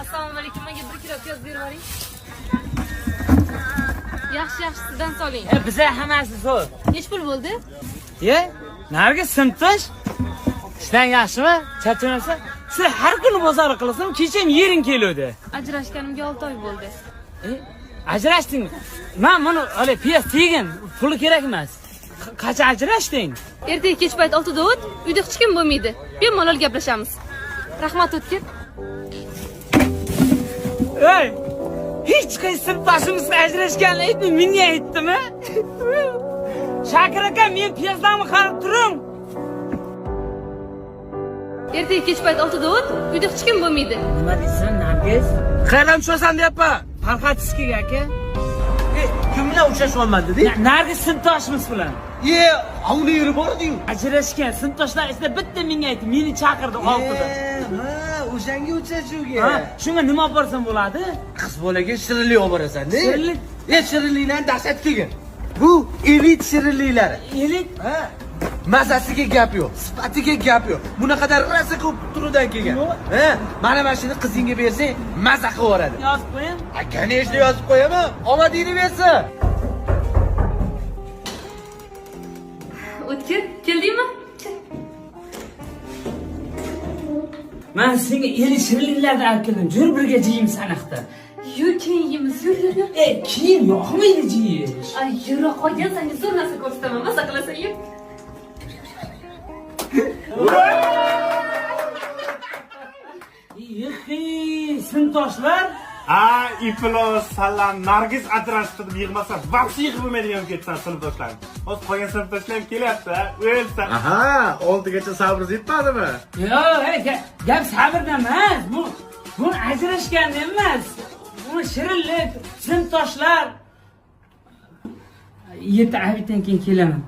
Assalomu alaykum. Menga 1 kilo piyoz berib yuboring. Yaxshi, sizdan soling. Biza hammasi zo'r. Nech pul bo'ldi? Nargiz sinfdosh? Ishdan yaxshimi? Charchamasa? Sen har kuni bozor qilasan, kecha ham yering keladi. Ajrashganimga 6 oy bo'ldi. Ajrashdingmi? Men buni hali piyoz tegin, puli kerak emas. Qancha ajrashding? Ertaga kech payt 6 da o't, uyda hech kim bo'lmaydi. Bemalol gaplashamiz. Rahmat o'tkir. Hech qaysi sinfdoshimiz ajrashganini aytmay, menga aytdimi? Shakir aka, men piyozlarni qarab turing. Ertaga kech payt 6 da o't, uyda hech kim bo'lmaydi. Nima deysan, Nargiz? Qayerdan tushasan deyapman. Farqatskiga aka. Kim bilan uchrashyapman-dedi? Nargiz sinfdoshimiz bilan. Avli yurib bordi-yu. Ajrashgan sinfdoshlar ichida bitta menga aytdi, meni chaqirdi oltida. O'shanga uchrashuvga. Shunga nima olib borsam bo'ladi? Qiz bolaga shirinlik olib borasan-da. Shirinlik? Shirinlikdan dahshat kelgan. Bu elit shirinliklari. Elit? Mazasiga gap yo'q, sifatiga gap yo'q. Bunaqada rosa ko'p turidan kelgan. Mana shuni qizingga bersang, maza qilib yoradi. Yozib qo'ying. Конечно yozib qo'yaman. Omadingni bersin. O'tkir, keldingmi? Men senga elit shirinliklarni olib keldim. Jur birga jeyim sanaqda. Yur, keyin yeymiz. Yur. Keyin yoqmaydi jeyish. Ay, yura qolgan, senga zo'r narsa ko'rsataman. Maza qilasan, yur. Sinfdoshlar, Iflos, Sallam, Nargiz ajrashib yig'masa, vaqti yig'ib bo'lmaydigan ketsan sinfdoshlar. Hozir qolgan sinfdoshlar ham kelyapti, o'lsa. Aha, 6gacha sabringiz yetmadimi? yo'q, gap sabrda emas. Bu ajrashgan emas. Bu shirinlik, sinfdoshlar. 7 oydan keyin kelaman.